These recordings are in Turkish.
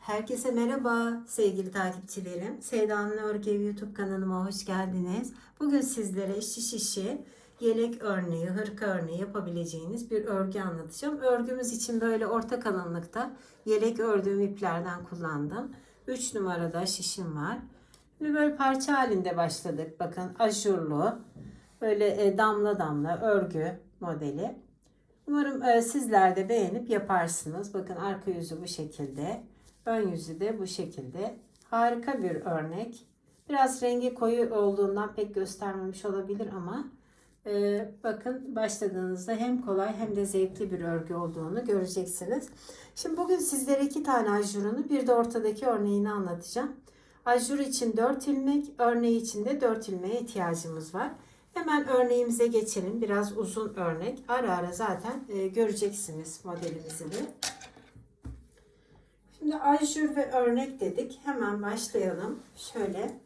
Herkese merhaba sevgili takipçilerim. Sevda'nın Örgü Evi YouTube kanalıma hoş geldiniz. Bugün sizlere şiş işi, yelek örneği, hırka örneği yapabileceğiniz bir örgü anlatacağım. Örgümüz için böyle orta kalınlıkta yelek ördüğüm iplerden kullandım. 3 numarada şişim var. Şimdi böyle parça halinde başladık. Bakın ajurlu, böyle damla damla örgü modeli. Umarım sizler de beğenip yaparsınız. Bakın arka yüzü bu şekilde. Ön yüzü de bu şekilde. Harika bir örnek. Biraz rengi koyu olduğundan pek göstermemiş olabilir ama bakın başladığınızda hem kolay hem de zevkli bir örgü olduğunu göreceksiniz. Şimdi bugün sizlere 2 tane ajurunu bir de ortadaki örneğini anlatacağım. Ajur için 4 ilmek, örneği için de 4 ilmeğe ihtiyacımız var. Hemen örneğimize geçelim. Biraz uzun örnek. Ara ara zaten göreceksiniz modelimizi de. Şimdi ajur ve örnek dedik. Hemen başlayalım. Şöyle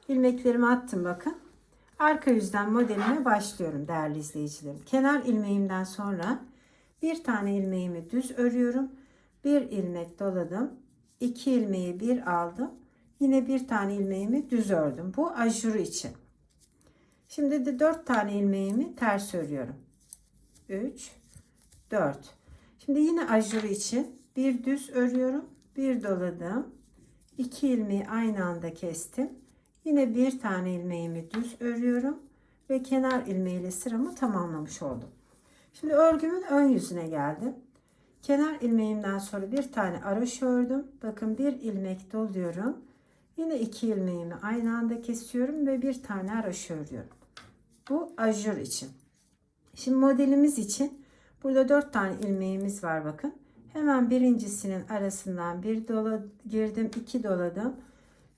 ilmeklerimi attım bakın. Arka yüzden modelime başlıyorum değerli izleyicilerim. Kenar ilmeğimden sonra bir tane ilmeğimi düz örüyorum. Bir ilmek doladım. 2 ilmeği bir aldım. Yine bir tane ilmeğimi düz ördüm. Bu ajuru için. Şimdi de 4 tane ilmeğimi ters örüyorum. 3, 4. Şimdi yine ajuru için bir düz örüyorum. Bir doladım. 2 ilmeği aynı anda kestim. Yine bir tane ilmeğimi düz örüyorum. Ve kenar ilmeğiyle sıramı tamamlamış oldum. Şimdi örgümün ön yüzüne geldim. Kenar ilmeğimden sonra bir tane haroşa ördüm. Bakın bir ilmek doluyorum. Yine 2 ilmeğimi aynı anda kesiyorum ve bir tane haroşa örüyorum. Bu ajur için. Şimdi modelimiz için burada 4 tane ilmeğimiz var bakın. Hemen birincisinin arasından bir girdim, 2 doladım.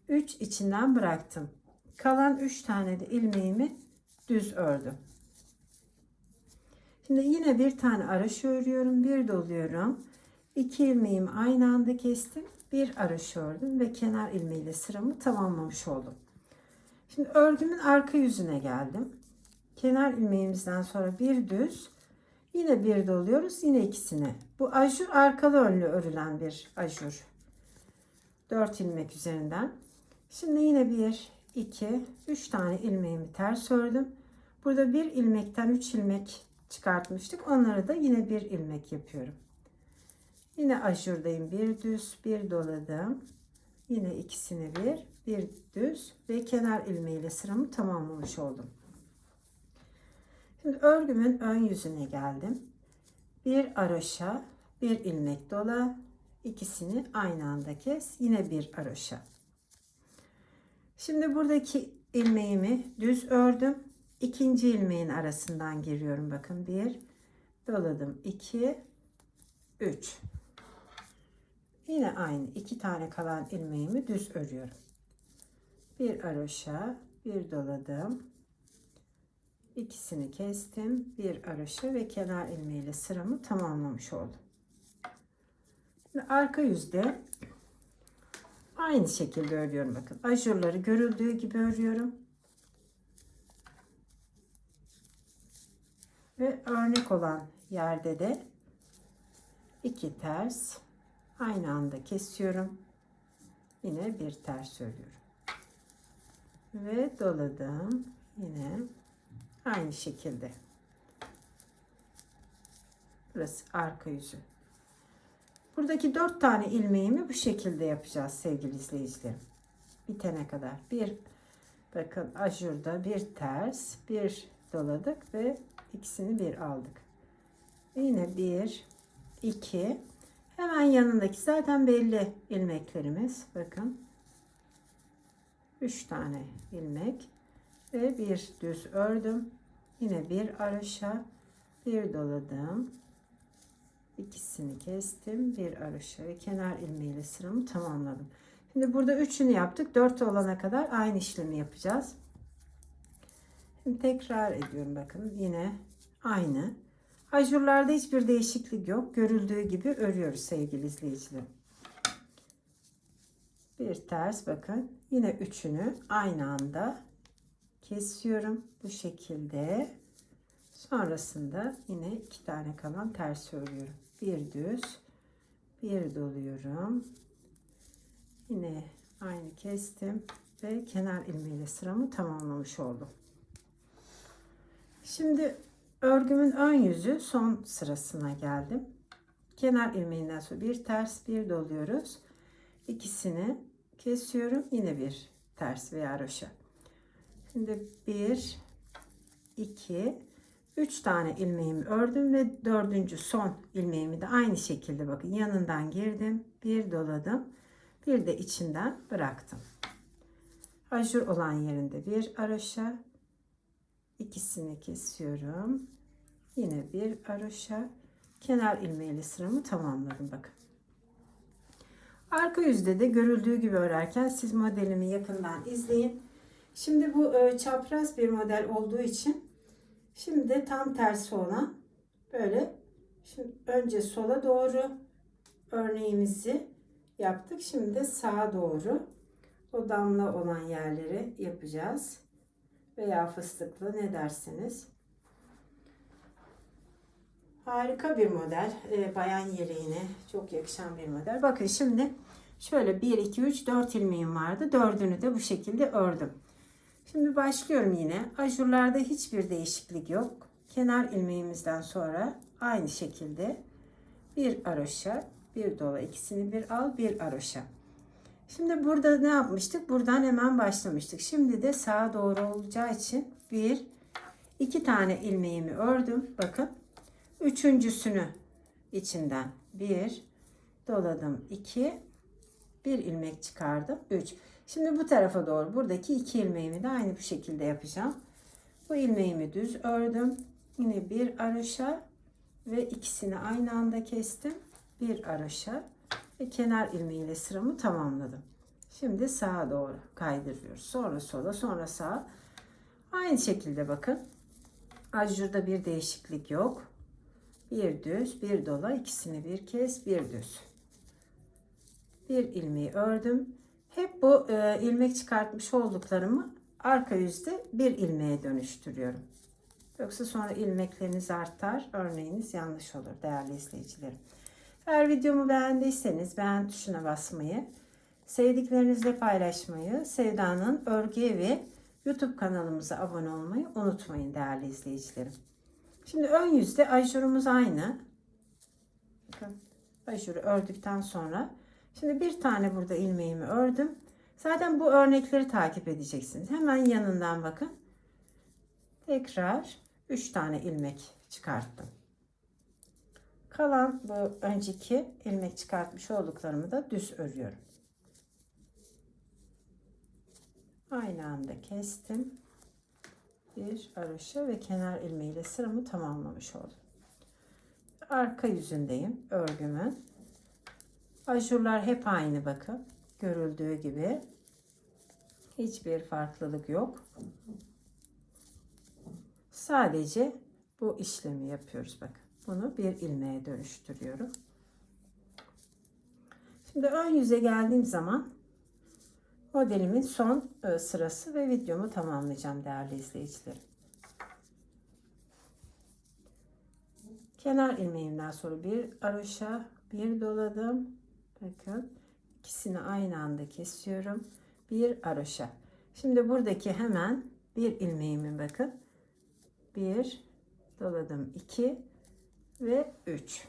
3 içinden bıraktım. Kalan 3 tane de ilmeğimi düz ördüm. Şimdi yine bir tane haroşa örüyorum, bir doluyorum. 2 ilmeğimi aynı anda kestim. Bir haroşa ördüm ve kenar ilmeğiyle sıramı tamamlamış oldum. Şimdi örgümün arka yüzüne geldim. Kenar ilmeğimizden sonra bir düz, yine bir doluyoruz, yine ikisini. Bu ajur arkalı önlü örülen bir ajur. 4 ilmek üzerinden. Şimdi yine 1, 2, 3 tane ilmeğimi ters ördüm. Burada bir ilmekten 3 ilmek çıkartmıştık. Onları da yine bir ilmek yapıyorum. Yine ajurdayım. Bir düz, bir doladım. Yine ikisini bir düz ve kenar ilmeğiyle sıramı tamamlamış oldum. Şimdi örgümün ön yüzüne geldim. Bir haroşa, bir ilmek dola, ikisini aynı anda kes. Yine bir haroşa. Şimdi buradaki ilmeğimi düz ördüm. İkinci ilmeğin arasından giriyorum. Bakın bir doladım. 2, 3. Yine aynı 2 tane kalan ilmeğimi düz örüyorum. Bir haroşa, bir doladım. İkisini kestim. Bir haroşa ve kenar ilmeğiyle sıramı tamamlamış oldum. Şimdi arka yüzde aynı şekilde örüyorum. Bakın ajurları görüldüğü gibi örüyorum. Ve örnek olan yerde de 2 ters aynı anda kesiyorum. Yine bir ters örüyorum. Ve doladım. Yine aynı şekilde. Burası arka yüzü. Buradaki 4 tane ilmeğimi bu şekilde yapacağız sevgili izleyicilerim. Bitene kadar. Bakın ajurda bir ters, bir doladık ve ikisini bir aldık. Yine 1, 2. Hemen yanındaki zaten belli ilmeklerimiz. Bakın. 3 tane ilmek ve bir düz ördüm. Yine bir haroşa, bir doladım. İkisini kestim. Bir haroşa ve kenar ilmeğiyle sıramı tamamladım. Şimdi burada üçünü yaptık. 4 olana kadar aynı işlemi yapacağız. Şimdi tekrar ediyorum bakın. Yine aynı. Ajurlarda hiçbir değişiklik yok. Görüldüğü gibi örüyoruz sevgili izleyicilerim. Bir ters bakın. Yine üçünü aynı anda kesiyorum. Bu şekilde. Sonrasında yine 2 tane kalan ters örüyorum. Bir düz, bir doluyorum. Yine aynı kestim ve kenar ilmeğiyle sıramı tamamlamış oldum. Şimdi örgümün ön yüzü son sırasına geldim. Kenar ilmeğinden sonra bir ters bir doluyoruz. İkisini kesiyorum. Yine bir ters veya röşa. Şimdi 1 2 3 tane ilmeğimi ördüm ve dördüncü son ilmeğimi de aynı şekilde bakın yanından girdim, bir doladım, bir de içinden bıraktım. Ajur olan yerinde bir haroşa, ikisini kesiyorum. Yine bir haroşa, kenar ilmeğiyle sıramı tamamladım bakın. Arka yüzde de görüldüğü gibi örerken siz modelimi yakından izleyin. Şimdi bu çapraz bir model olduğu için şimdi de tam tersi olan böyle, şimdi önce sola doğru örneğimizi yaptık. Şimdi de sağa doğru o damla olan yerleri yapacağız. Veya fıstıklı, ne derseniz. Harika bir model. Bayan yeleğine çok yakışan bir model. Bakın şimdi şöyle 1, 2, 3, 4 ilmeğim vardı. Dördünü de bu şekilde ördüm. Şimdi başlıyorum yine. Ajurlarda hiçbir değişiklik yok. Kenar ilmeğimizden sonra aynı şekilde bir haroşa, bir dola, ikisini bir al, bir haroşa. Şimdi burada ne yapmıştık? Buradan hemen başlamıştık. Şimdi de sağa doğru olacağı için bir, iki tane ilmeğimi ördüm. Bakın. Üçüncüsünü içinden bir doladım, 2 bir ilmek çıkardım, 3. Şimdi bu tarafa doğru buradaki iki ilmeğimi de aynı bu şekilde yapacağım. Bu ilmeğimi düz ördüm. Yine bir haroşa ve ikisini aynı anda kestim. Bir haroşa ve kenar ilmeğiyle sıramı tamamladım. Şimdi sağa doğru kaydırıyoruz. Sonra sola, sonra sağa. Aynı şekilde bakın. Ajurda bir değişiklik yok. Bir düz, bir dola, ikisini bir kez, bir düz. Bir ilmeği ördüm. Hep bu ilmek çıkartmış olduklarımı arka yüzde bir ilmeğe dönüştürüyorum. Yoksa sonra ilmekleriniz artar, örneğiniz yanlış olur değerli izleyicilerim. Eğer videomu beğendiyseniz beğen tuşuna basmayı, sevdiklerinizle paylaşmayı, Sevda'nın Örgü Evi YouTube kanalımıza abone olmayı unutmayın değerli izleyicilerim. Şimdi ön yüzde ajurumuz aynı. Bakın ajuru ördükten sonra şimdi bir tane burada ilmeğimi ördüm. Zaten bu örnekleri takip edeceksiniz. Hemen yanından bakın. Tekrar 3 tane ilmek çıkarttım. Kalan bu önceki ilmek çıkartmış olduklarımı da düz örüyorum. Aynı anda kestim. Bir haroşa ve kenar ilmeğiyle sıramı tamamlamış oldum. Arka yüzündeyim örgümün. Ajurlar hep aynı bakın. Görüldüğü gibi. Hiçbir farklılık yok. Sadece bu işlemi yapıyoruz bakın. Bunu bir ilmeğe dönüştürüyorum. Şimdi ön yüze geldiğim zaman modelimin son sırası ve videomu tamamlayacağım değerli izleyicilerim. Kenar ilmeğimden sonra bir haroşa, bir doladım. Bakın ikisini aynı anda kesiyorum. Bir haroşa. Şimdi buradaki hemen bir ilmeğimi bakın. Bir doladım, 2 ve 3.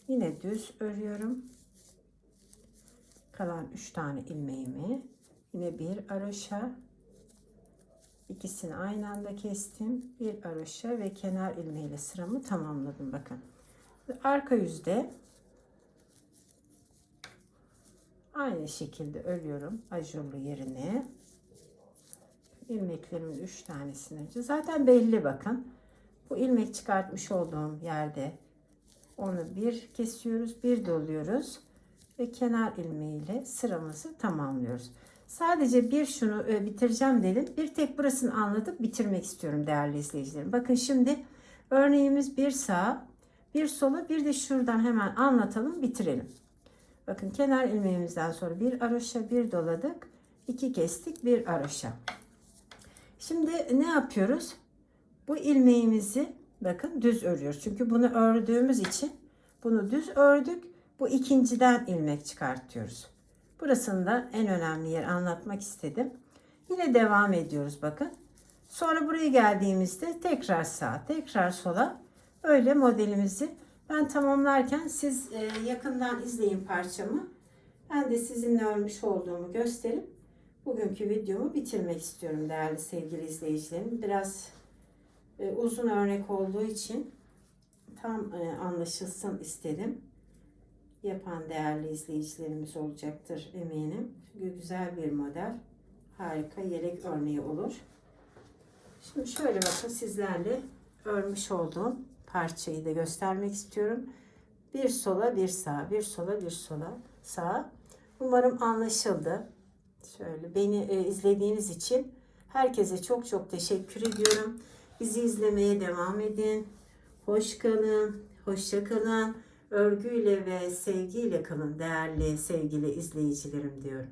Yine düz örüyorum. Kalan 3 tane ilmeğimi yine bir haroşa, ikisini aynı anda kestim, bir haroşa ve kenar ilmeğiyle sıramı tamamladım bakın. Arka yüzde aynı şekilde örüyorum ajurlu yerine. İlmeklerimin 3 tanesini önce zaten belli bakın. Bu ilmek çıkartmış olduğum yerde onu bir kesiyoruz, bir doluyoruz ve kenar ilmeğiyle sıramızı tamamlıyoruz. Sadece bir şunu bitireceğim dedim. Bir tek burasını anlatıp bitirmek istiyorum değerli izleyicilerim. Bakın şimdi örneğimiz bir sağa, bir sola, bir de şuradan hemen anlatalım, bitirelim. Bakın kenar ilmeğimizden sonra bir haroşa, bir doladık, 2 kestik, bir haroşa. Şimdi ne yapıyoruz? Bu ilmeğimizi bakın düz örüyoruz. Çünkü bunu ördüğümüz için bunu düz ördük. Bu ikinciden ilmek çıkartıyoruz. Burasını da en önemli yer anlatmak istedim. Yine devam ediyoruz bakın. Sonra buraya geldiğimizde tekrar sağa, tekrar sola, öyle modelimizi ben tamamlarken siz yakından izleyin parçamı. Ben de sizinle örmüş olduğumu gösterip bugünkü videomu bitirmek istiyorum değerli sevgili izleyicilerim. Biraz uzun örnek olduğu için tam anlaşılsın istedim. Yapan değerli izleyicilerimiz olacaktır eminim. Çünkü güzel bir model. Harika yelek örneği olur. Şimdi şöyle bakın, sizlerle örmüş olduğum parçayı da göstermek istiyorum. Bir sola bir sağa, bir sola bir sola sağa. Umarım anlaşıldı. Şöyle beni izlediğiniz için herkese çok çok teşekkür ediyorum. Bizi izlemeye devam edin. Hoş kalın, hoşça kalın. Örgüyle ve sevgiyle kalın değerli sevgili izleyicilerim diyorum.